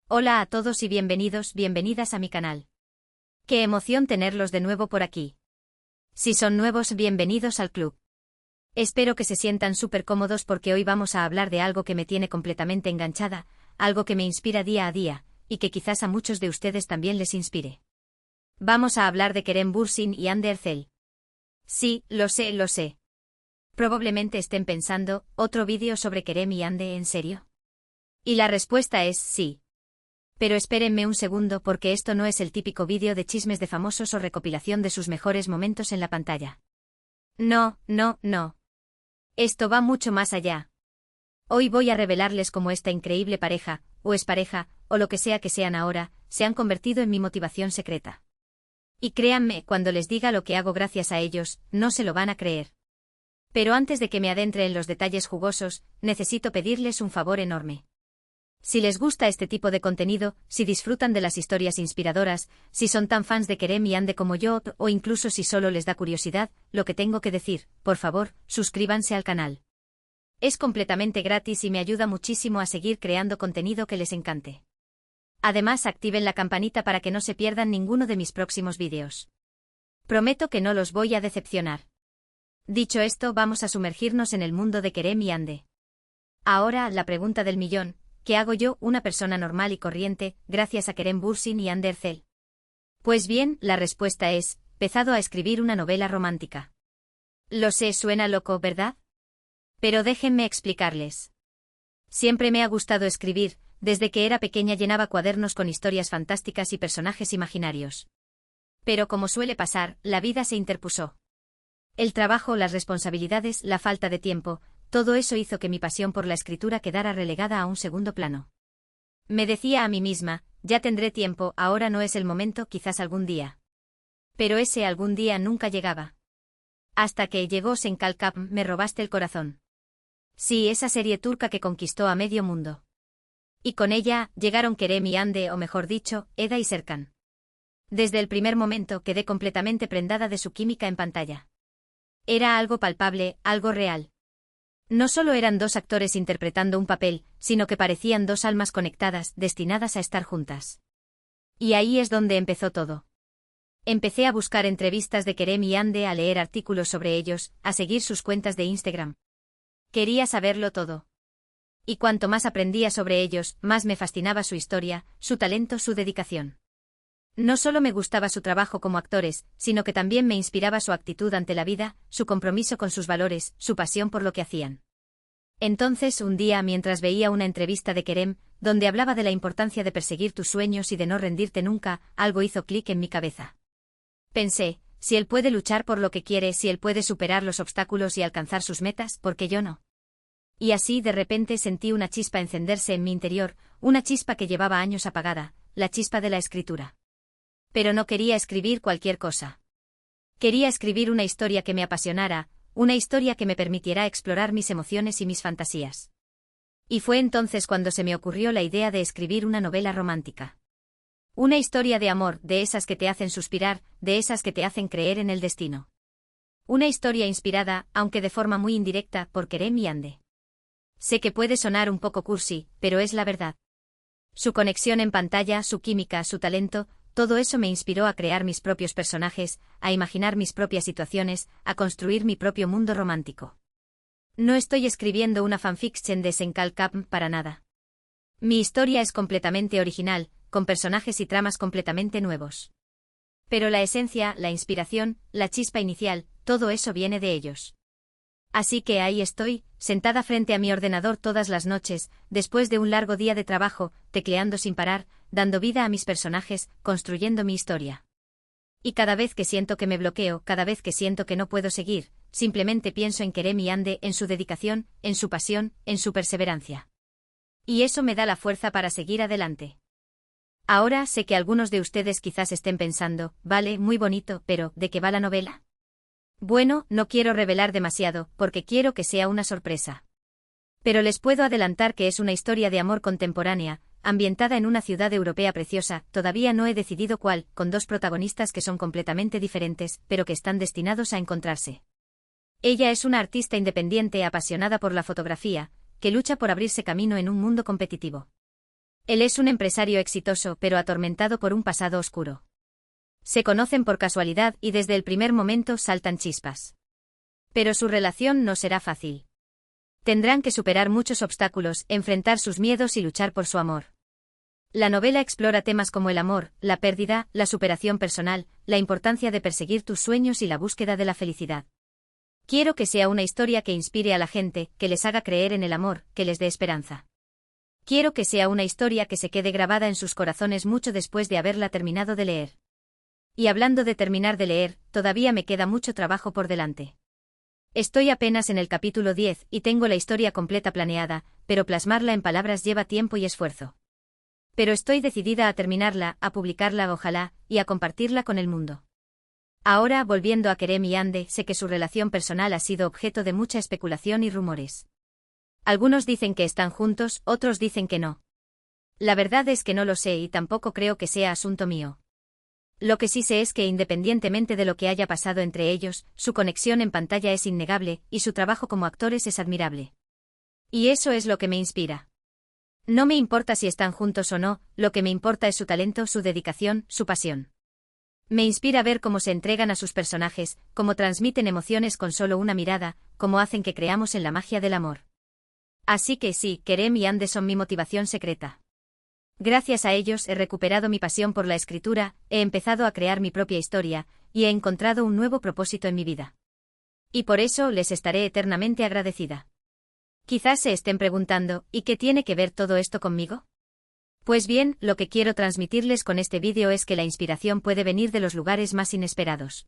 Hola a todos y bienvenidos, bienvenidas a mi canal. Qué emoción tenerlos de nuevo por aquí. Si son nuevos, bienvenidos al club. Espero que se sientan súper cómodos porque hoy vamos a hablar de algo que me tiene completamente enganchada, algo que me inspira día a día, y que quizás a muchos de ustedes también les inspire. Vamos a hablar de Kerem Bürsin y Hande Erçel. Sí, lo sé. Probablemente estén pensando, ¿otro vídeo sobre Kerem y Hande, en serio? Y la respuesta es sí. Pero espérenme un segundo porque esto no es el típico vídeo de chismes de famosos o recopilación de sus mejores momentos en la pantalla. No. Esto va mucho más allá. Hoy voy a revelarles cómo esta increíble pareja, o expareja, o lo que sea que sean ahora, se han convertido en mi motivación secreta. Y créanme, cuando les diga lo que hago gracias a ellos, no se lo van a creer. Pero antes de que me adentre en los detalles jugosos, necesito pedirles un favor enorme. Si les gusta este tipo de contenido, si disfrutan de las historias inspiradoras, si son tan fans de Kerem y Hande como yo, o incluso si solo les da curiosidad, lo que tengo que decir, por favor, suscríbanse al canal. Es completamente gratis y me ayuda muchísimo a seguir creando contenido que les encante. Además, activen la campanita para que no se pierdan ninguno de mis próximos vídeos. Prometo que no los voy a decepcionar. Dicho esto, vamos a sumergirnos en el mundo de Kerem y Hande. Ahora, la pregunta del millón. ¿Qué hago yo, una persona normal y corriente, gracias a Kerem Bürsin y Hande Erçel? Pues bien, la respuesta es, empezado a escribir una novela romántica. Lo sé, suena loco, ¿verdad? Pero déjenme explicarles. Siempre me ha gustado escribir, desde que era pequeña llenaba cuadernos con historias fantásticas y personajes imaginarios. Pero como suele pasar, la vida se interpuso. El trabajo, las responsabilidades, la falta de tiempo, todo eso hizo que mi pasión por la escritura quedara relegada a un segundo plano. Me decía a mí misma, ya tendré tiempo, ahora no es el momento, quizás algún día. Pero ese algún día nunca llegaba. Hasta que llegó Senkalkap, me robaste el corazón. Sí, esa serie turca que conquistó a medio mundo. Y con ella, llegaron Kerem y Hande, o mejor dicho, Eda y Serkan. Desde el primer momento quedé completamente prendada de su química en pantalla. Era algo palpable, algo real. No solo eran dos actores interpretando un papel, sino que parecían dos almas conectadas, destinadas a estar juntas. Y ahí es donde empezó todo. Empecé a buscar entrevistas de Kerem y Hande, a leer artículos sobre ellos, a seguir sus cuentas de Instagram. Quería saberlo todo. Y cuanto más aprendía sobre ellos, más me fascinaba su historia, su talento, su dedicación. No solo me gustaba su trabajo como actores, sino que también me inspiraba su actitud ante la vida, su compromiso con sus valores, su pasión por lo que hacían. Entonces, un día, mientras veía una entrevista de Kerem, donde hablaba de la importancia de perseguir tus sueños y de no rendirte nunca, algo hizo clic en mi cabeza. Pensé, si él puede luchar por lo que quiere, si él puede superar los obstáculos y alcanzar sus metas, ¿por qué yo no? Y así de repente sentí una chispa encenderse en mi interior, una chispa que llevaba años apagada, la chispa de la escritura. Pero no quería escribir cualquier cosa. Quería escribir una historia que me apasionara, una historia que me permitiera explorar mis emociones y mis fantasías. Y fue entonces cuando se me ocurrió la idea de escribir una novela romántica. Una historia de amor, de esas que te hacen suspirar, de esas que te hacen creer en el destino. Una historia inspirada, aunque de forma muy indirecta, por Kerem y Hande. Sé que puede sonar un poco cursi, pero es la verdad. Su conexión en pantalla, su química, su talento, todo eso me inspiró a crear mis propios personajes, a imaginar mis propias situaciones, a construir mi propio mundo romántico. No estoy escribiendo una fanfiction de Senkalkap para nada. Mi historia es completamente original, con personajes y tramas completamente nuevos. Pero la esencia, la inspiración, la chispa inicial, todo eso viene de ellos. Así que ahí estoy, sentada frente a mi ordenador todas las noches, después de un largo día de trabajo, tecleando sin parar, dando vida a mis personajes, construyendo mi historia. Y cada vez que siento que me bloqueo, cada vez que siento que no puedo seguir, simplemente pienso en Kerem y Hande, en su dedicación, en su pasión, en su perseverancia. Y eso me da la fuerza para seguir adelante. Ahora sé que algunos de ustedes quizás estén pensando, vale, muy bonito, pero ¿de qué va la novela? Bueno, no quiero revelar demasiado, porque quiero que sea una sorpresa. Pero les puedo adelantar que es una historia de amor contemporánea, ambientada en una ciudad europea preciosa, todavía no he decidido cuál, con dos protagonistas que son completamente diferentes, pero que están destinados a encontrarse. Ella es una artista independiente apasionada por la fotografía, que lucha por abrirse camino en un mundo competitivo. Él es un empresario exitoso pero atormentado por un pasado oscuro. Se conocen por casualidad y desde el primer momento saltan chispas. Pero su relación no será fácil. Tendrán que superar muchos obstáculos, enfrentar sus miedos y luchar por su amor. La novela explora temas como el amor, la pérdida, la superación personal, la importancia de perseguir tus sueños y la búsqueda de la felicidad. Quiero que sea una historia que inspire a la gente, que les haga creer en el amor, que les dé esperanza. Quiero que sea una historia que se quede grabada en sus corazones mucho después de haberla terminado de leer. Y hablando de terminar de leer, todavía me queda mucho trabajo por delante. Estoy apenas en el capítulo 10 y tengo la historia completa planeada, pero plasmarla en palabras lleva tiempo y esfuerzo. Pero estoy decidida a terminarla, a publicarla ojalá, y a compartirla con el mundo. Ahora, volviendo a Kerem y Hande, sé que su relación personal ha sido objeto de mucha especulación y rumores. Algunos dicen que están juntos, otros dicen que no. La verdad es que no lo sé y tampoco creo que sea asunto mío. Lo que sí sé es que independientemente de lo que haya pasado entre ellos, su conexión en pantalla es innegable, y su trabajo como actores es admirable. Y eso es lo que me inspira. No me importa si están juntos o no, lo que me importa es su talento, su dedicación, su pasión. Me inspira ver cómo se entregan a sus personajes, cómo transmiten emociones con solo una mirada, cómo hacen que creamos en la magia del amor. Así que sí, Kerem y Hande son mi motivación secreta. Gracias a ellos he recuperado mi pasión por la escritura, he empezado a crear mi propia historia, y he encontrado un nuevo propósito en mi vida. Y por eso les estaré eternamente agradecida. Quizás se estén preguntando, ¿y qué tiene que ver todo esto conmigo? Pues bien, lo que quiero transmitirles con este vídeo es que la inspiración puede venir de los lugares más inesperados.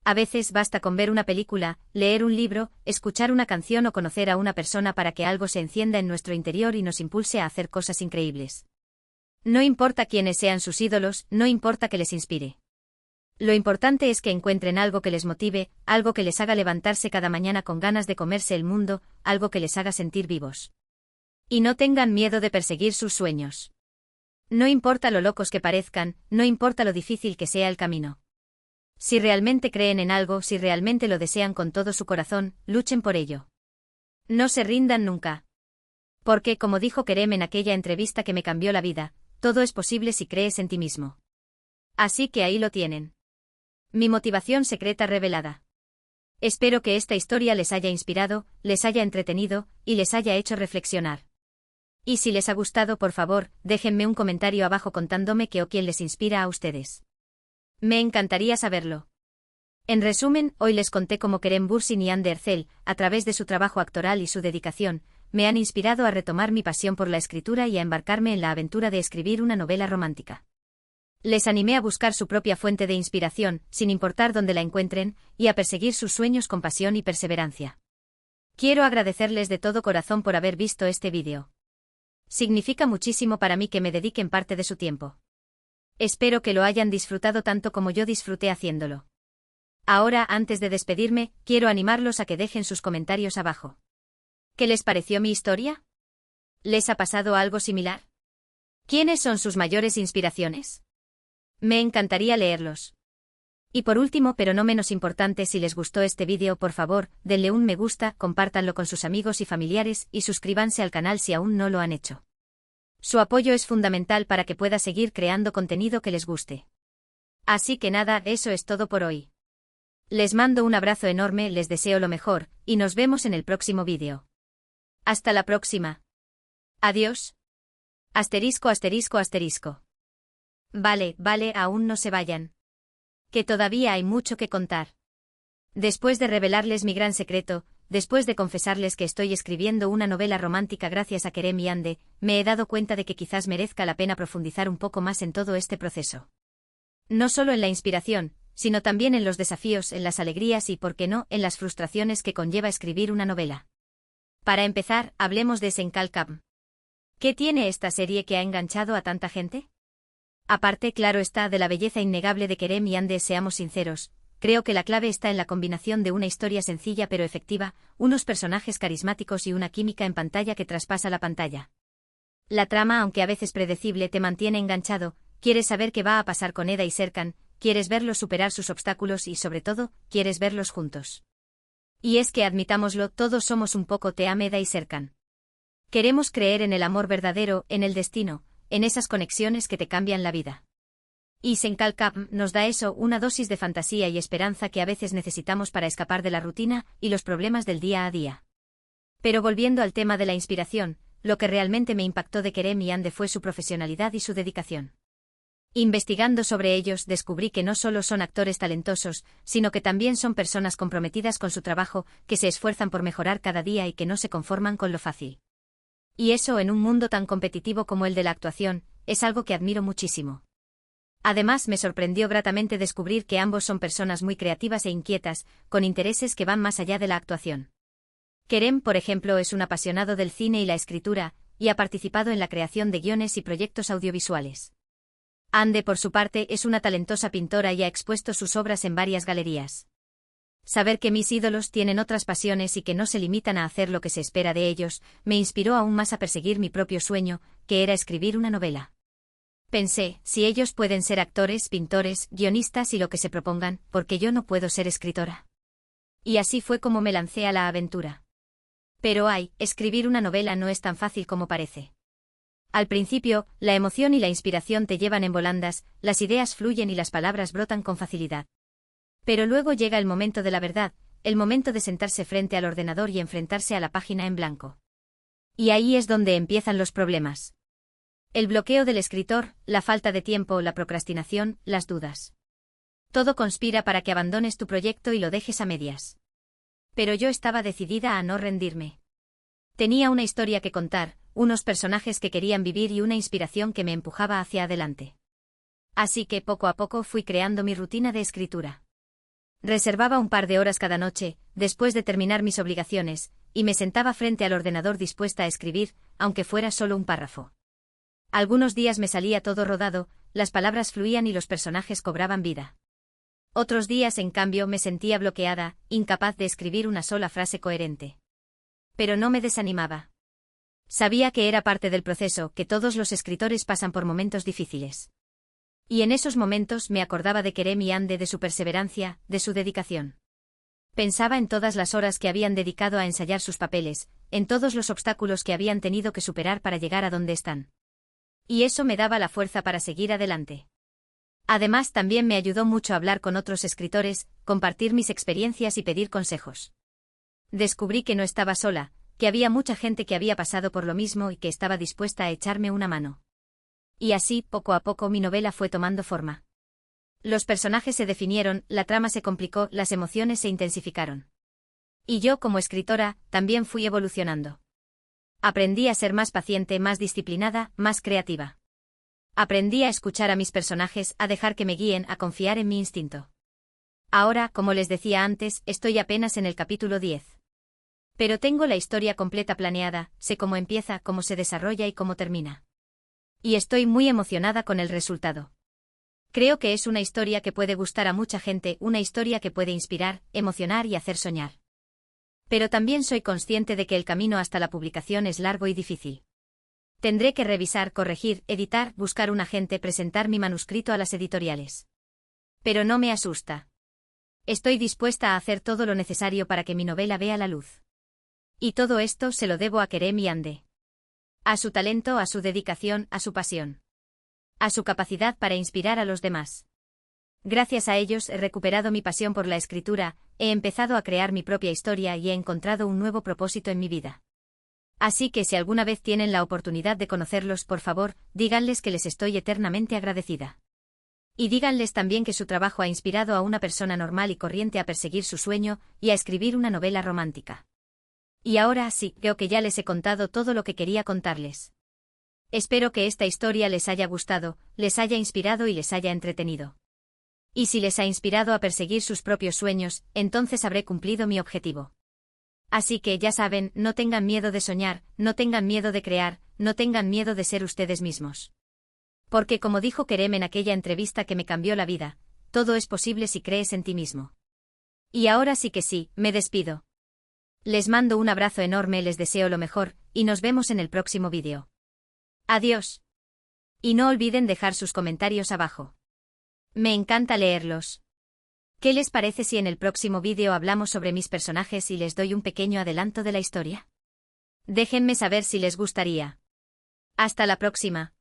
A veces basta con ver una película, leer un libro, escuchar una canción o conocer a una persona para que algo se encienda en nuestro interior y nos impulse a hacer cosas increíbles. No importa quiénes sean sus ídolos, no importa que les inspire. Lo importante es que encuentren algo que les motive, algo que les haga levantarse cada mañana con ganas de comerse el mundo, algo que les haga sentir vivos. Y no tengan miedo de perseguir sus sueños. No importa lo locos que parezcan, no importa lo difícil que sea el camino. Si realmente creen en algo, si realmente lo desean con todo su corazón, luchen por ello. No se rindan nunca. Porque, como dijo Kerem en aquella entrevista que me cambió la vida, todo es posible si crees en ti mismo. Así que ahí lo tienen. Mi motivación secreta revelada. Espero que esta historia les haya inspirado, les haya entretenido, y les haya hecho reflexionar. Y si les ha gustado, por favor, déjenme un comentario abajo contándome qué o quién les inspira a ustedes. Me encantaría saberlo. En resumen, hoy les conté cómo Kerem Bürsin y Hande Erçel, a través de su trabajo actoral y su dedicación, me han inspirado a retomar mi pasión por la escritura y a embarcarme en la aventura de escribir una novela romántica. Les animé a buscar su propia fuente de inspiración, sin importar dónde la encuentren, y a perseguir sus sueños con pasión y perseverancia. Quiero agradecerles de todo corazón por haber visto este vídeo. Significa muchísimo para mí que me dediquen parte de su tiempo. Espero que lo hayan disfrutado tanto como yo disfruté haciéndolo. Ahora, antes de despedirme, quiero animarlos a que dejen sus comentarios abajo. ¿Qué les pareció mi historia? ¿Les ha pasado algo similar? ¿Quiénes son sus mayores inspiraciones? Me encantaría leerlos. Y por último, pero no menos importante, si les gustó este vídeo, por favor, denle un me gusta, compártanlo con sus amigos y familiares, y suscríbanse al canal si aún no lo han hecho. Su apoyo es fundamental para que pueda seguir creando contenido que les guste. Así que nada, eso es todo por hoy. Les mando un abrazo enorme, les deseo lo mejor, y nos vemos en el próximo vídeo. Hasta la próxima. Adiós. Asterisco, asterisco, asterisco. Vale, aún no se vayan. Que todavía hay mucho que contar. Después de revelarles mi gran secreto, después de confesarles que estoy escribiendo una novela romántica gracias a Kerem y Hande, me he dado cuenta de que quizás merezca la pena profundizar un poco más en todo este proceso. No solo en la inspiración, sino también en los desafíos, en las alegrías y, por qué no, en las frustraciones que conlleva escribir una novela. Para empezar, hablemos de Senkalkam. ¿Qué tiene esta serie que ha enganchado a tanta gente? Aparte, claro está, de la belleza innegable de Kerem y Hande, seamos sinceros, creo que la clave está en la combinación de una historia sencilla pero efectiva, unos personajes carismáticos y una química en pantalla que traspasa la pantalla. La trama, aunque a veces predecible, te mantiene enganchado, quieres saber qué va a pasar con Eda y Serkan, quieres verlos superar sus obstáculos y, sobre todo, quieres verlos juntos. Y es que, admitámoslo, todos somos un poco Team Eda y Serkan. Queremos creer en el amor verdadero, en el destino, en esas conexiones que te cambian la vida. Y Senkalkam nos da eso, una dosis de fantasía y esperanza que a veces necesitamos para escapar de la rutina y los problemas del día a día. Pero volviendo al tema de la inspiración, lo que realmente me impactó de Kerem y Ande fue su profesionalidad y su dedicación. Investigando sobre ellos descubrí que no solo son actores talentosos, sino que también son personas comprometidas con su trabajo, que se esfuerzan por mejorar cada día y que no se conforman con lo fácil. Y eso en un mundo tan competitivo como el de la actuación, es algo que admiro muchísimo. Además me sorprendió gratamente descubrir que ambos son personas muy creativas e inquietas, con intereses que van más allá de la actuación. Kerem, por ejemplo, es un apasionado del cine y la escritura, y ha participado en la creación de guiones y proyectos audiovisuales. Ande, por su parte, es una talentosa pintora y ha expuesto sus obras en varias galerías. Saber que mis ídolos tienen otras pasiones y que no se limitan a hacer lo que se espera de ellos, me inspiró aún más a perseguir mi propio sueño, que era escribir una novela. Pensé, si ellos pueden ser actores, pintores, guionistas y lo que se propongan, ¿por qué yo no puedo ser escritora? Y así fue como me lancé a la aventura. Pero escribir una novela no es tan fácil como parece. Al principio, la emoción y la inspiración te llevan en volandas, las ideas fluyen y las palabras brotan con facilidad. Pero luego llega el momento de la verdad, el momento de sentarse frente al ordenador y enfrentarse a la página en blanco. Y ahí es donde empiezan los problemas. El bloqueo del escritor, la falta de tiempo, la procrastinación, las dudas. Todo conspira para que abandones tu proyecto y lo dejes a medias. Pero yo estaba decidida a no rendirme. Tenía una historia que contar, unos personajes que querían vivir y una inspiración que me empujaba hacia adelante. Así que poco a poco fui creando mi rutina de escritura. Reservaba un par de horas cada noche, después de terminar mis obligaciones, y me sentaba frente al ordenador dispuesta a escribir, aunque fuera solo un párrafo. Algunos días me salía todo rodado, las palabras fluían y los personajes cobraban vida. Otros días, en cambio, me sentía bloqueada, incapaz de escribir una sola frase coherente. Pero no me desanimaba. Sabía que era parte del proceso, que todos los escritores pasan por momentos difíciles. Y en esos momentos me acordaba de Kerem y Ande, de su perseverancia, de su dedicación. Pensaba en todas las horas que habían dedicado a ensayar sus papeles, en todos los obstáculos que habían tenido que superar para llegar a donde están. Y eso me daba la fuerza para seguir adelante. Además, también me ayudó mucho hablar con otros escritores, compartir mis experiencias y pedir consejos. Descubrí que no estaba sola, que había mucha gente que había pasado por lo mismo y que estaba dispuesta a echarme una mano. Y así, poco a poco, mi novela fue tomando forma. Los personajes se definieron, la trama se complicó, las emociones se intensificaron. Y yo, como escritora, también fui evolucionando. Aprendí a ser más paciente, más disciplinada, más creativa. Aprendí a escuchar a mis personajes, a dejar que me guíen, a confiar en mi instinto. Ahora, como les decía antes, estoy apenas en el capítulo 10. Pero tengo la historia completa planeada, sé cómo empieza, cómo se desarrolla y cómo termina. Y estoy muy emocionada con el resultado. Creo que es una historia que puede gustar a mucha gente, una historia que puede inspirar, emocionar y hacer soñar. Pero también soy consciente de que el camino hasta la publicación es largo y difícil. Tendré que revisar, corregir, editar, buscar un agente, presentar mi manuscrito a las editoriales. Pero no me asusta. Estoy dispuesta a hacer todo lo necesario para que mi novela vea la luz. Y todo esto se lo debo a Kerem y Ande. A su talento, a su dedicación, a su pasión. A su capacidad para inspirar a los demás. Gracias a ellos he recuperado mi pasión por la escritura, he empezado a crear mi propia historia y he encontrado un nuevo propósito en mi vida. Así que si alguna vez tienen la oportunidad de conocerlos, por favor, díganles que les estoy eternamente agradecida. Y díganles también que su trabajo ha inspirado a una persona normal y corriente a perseguir su sueño y a escribir una novela romántica. Y ahora sí, creo que ya les he contado todo lo que quería contarles. Espero que esta historia les haya gustado, les haya inspirado y les haya entretenido. Y si les ha inspirado a perseguir sus propios sueños, entonces habré cumplido mi objetivo. Así que ya saben, no tengan miedo de soñar, no tengan miedo de crear, no tengan miedo de ser ustedes mismos. Porque como dijo Kerem en aquella entrevista que me cambió la vida, todo es posible si crees en ti mismo. Y ahora sí que sí, me despido. Les mando un abrazo enorme, les deseo lo mejor, y nos vemos en el próximo vídeo. Adiós. Y no olviden dejar sus comentarios abajo. Me encanta leerlos. ¿Qué les parece si en el próximo vídeo hablamos sobre mis personajes y les doy un pequeño adelanto de la historia? Déjenme saber si les gustaría. Hasta la próxima.